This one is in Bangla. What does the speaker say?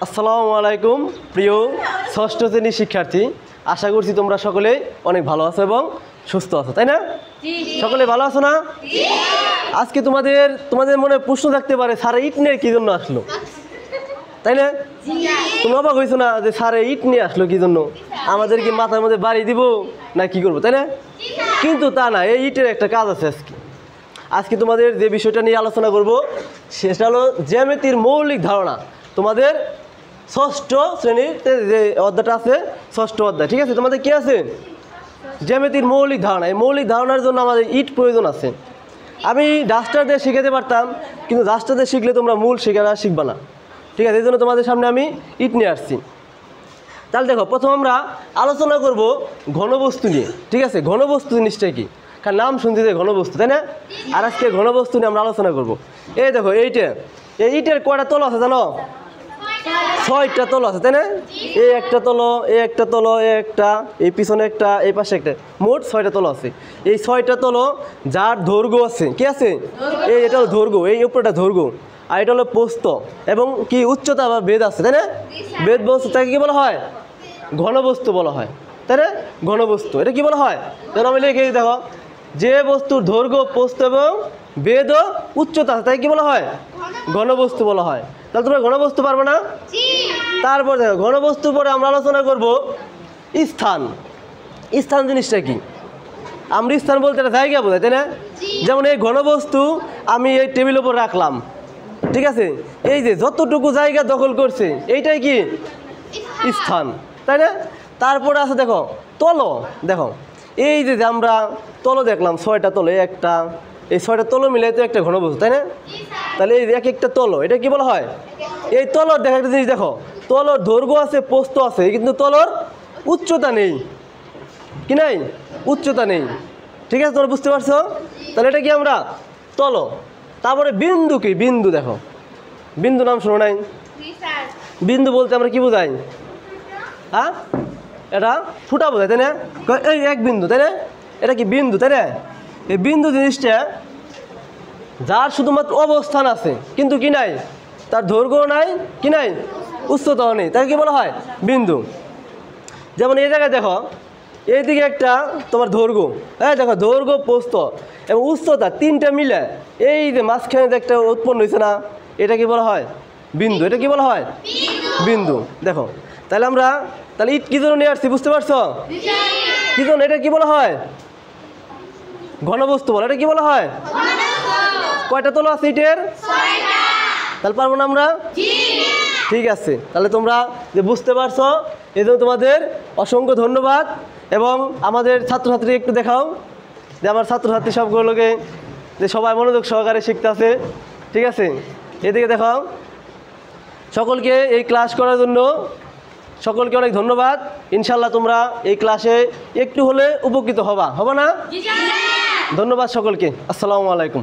আসসালামু আলাইকুম প্রিয় ষষ্ঠ শ্রেণীর শিক্ষার্থী, আশা করছি তোমরা সকলে অনেক ভালো আছো এবং সুস্থ আছো, তাই না? সকলে ভালো আছো না? আজকে তোমাদের মনে প্রশ্ন থাকতে পারে, স্যারে ইট নিয়ে কী জন্য আসলো, তাই না? তুমি অবাক হয়েছো না যে স্যারে ইট নিয়ে আসলো কী জন্য? আমাদের কি মাথার মধ্যে বাড়ি দিব না কি করবো, তাই না? কিন্তু তা না, এই ইটের একটা কাজ আছে। আজকে তোমাদের যে বিষয়টা নিয়ে আলোচনা করব সেটা হলো জ্যামিতির মৌলিক ধারণা। তোমাদের ষষ্ঠ শ্রেণীতে যে অধ্যায়টা আছে, ষষ্ঠ অধ্যায়, ঠিক আছে? তোমাদের কি আছে? জ্যামিতির মৌলিক ধারণা। এই মৌলিক ধারণার জন্য আমাদের ইট প্রয়োজন আছে। আমি ডাস্টার দিয়ে শিখাতে পারতাম, কিন্তু ডাস্টার দিয়ে শিখলে তোমরা মূল শিখবা না, ঠিক আছে? এই জন্য তোমাদের সামনে আমি ইট নিয়ে আসছি। তাহলে দেখো, প্রথম আমরা আলোচনা করব ঘনবস্তু নিয়ে, ঠিক আছে? ঘনবস্তু জিনিসটা কি? কারণ নাম শুনতে যে ঘনবস্তু, তাই না? আর আজকে ঘনবস্তু নিয়ে আমরা আলোচনা করব। এই দেখো, এই ইটের কয়টা তল আছে জানো? 6টা তল আছে, তাই না? এই একটা তলো, এই একটা তলো, এই একটা, এই পিছনে একটা, এই পাশে একটা, মোট 6টা তলো আছে। এই 6টা তলো যার দৈর্ঘ্য আছে, কি আছে? এটা হলো দৈর্ঘ্য, এই উপরটা দৈর্ঘ্য, আর এটা হলো প্রস্থ এবং কি উচ্চতা বা বেদ আছে, তাই না? বেদ বস্তু, তাকে কি বলা হয়? ঘনবস্তু বলা হয়, তাই না? ঘনবস্তু, এটা কি বলা হয়? যেন আমি লিখে দেখো, যে বস্তুর দৈর্ঘ্য, প্রস্থ এবং বেদ ও উচ্চতা আছে তাই কি বলা হয়? ঘনবস্তু বলা হয়। তাহলে তোমরা ঘনবস্তু পারবে না? তারপর দেখো, ঘনবস্তুর পরে আমরা আলোচনা করব স্থান। স্থান জিনিসটা কি? আমরা স্থান বলতে একটা জায়গা বোঝাই, তাই না? যেমন এই ঘনবস্তু আমি এই টেবিলের উপর রাখলাম, ঠিক আছে? এই যে যতটুকু জায়গা দখল করছে এইটাই কি? স্থান, তাই না? তারপরে আছে দেখো তল। দেখো এই যে আমরা তল দেখলাম, 6টা তল, একটা, এই 6টা তল মিলে তো একটা ঘনবস্তু, তাই না? তাহলে এই এক একটা তল, এটা কি বলা হয়? এই তলর দেখা একটা জিনিস দেখো, তলর দৈর্ঘ্য আছে, প্রস্থ আছে, কিন্তু তলর উচ্চতা নেই, কি নাই? উচ্চতা নেই, ঠিক আছে? তোমরা বুঝতে পারছো? তাহলে এটা কি আমরা তল। তারপরে বিন্দু কি? বিন্দু দেখো, বিন্দু নাম শোনো নাই? বিন্দু বলতে আমরা কি বোঝাই? হ্যাঁ, এটা ফুটা বোঝায়, তাই না? এই এক বিন্দু, তাই না? এটা কি বিন্দু, তাই না? এই বিন্দু জিনিসটা যার শুধুমাত্র অবস্থান আছে, কিন্তু কি নাই? তার দৈর্ঘ্য নাই, কি নাই? উচ্চতাও নেই, তাকে কি বলা হয়? বিন্দু। যেমন এই জায়গায় দেখো, এইদিকে একটা তোমার দৈর্ঘ্য, হ্যাঁ দেখো, দৈর্ঘ্য, প্রস্থ এবং উচ্চতা 3টা মিলে এই যে মাঝখানে যে একটা উৎপন্ন হয়েছে না, এটা কি বলা হয়? বিন্দু। এটা কি বলা হয়? বিন্দু। দেখো, তাহলে তাহলে ইট কি জন্য নিয়ে আসছি, বুঝতে পারছো? কি জন্য? এটা কি বলা হয়? ঘনবস্তু বলে। এটা কি বলা হয়? কয়টা তল আছে ইটের? 6টা। তাহলে পারবো না আমরা? ঠিক আছে, তাহলে তোমরা যে বুঝতে পারছো, এই জন্য তোমাদের অসংখ্য ধন্যবাদ। এবং আমাদের ছাত্রছাত্রী একটু দেখাও যে আমার ছাত্রছাত্রী সবগুলোকে যে সবাই মনোযোগ সহকারে শিখতে আছে, ঠিক আছে? এদিকে দেখাও। সকলকে এই ক্লাস করার জন্য সকলকে অনেক ধন্যবাদ। ইনশাল্লাহ তোমরা এই ক্লাসে একটু হলে উপকৃত হবা না? ধন্যবাদ সকলকে। আসসালামু আলাইকুম।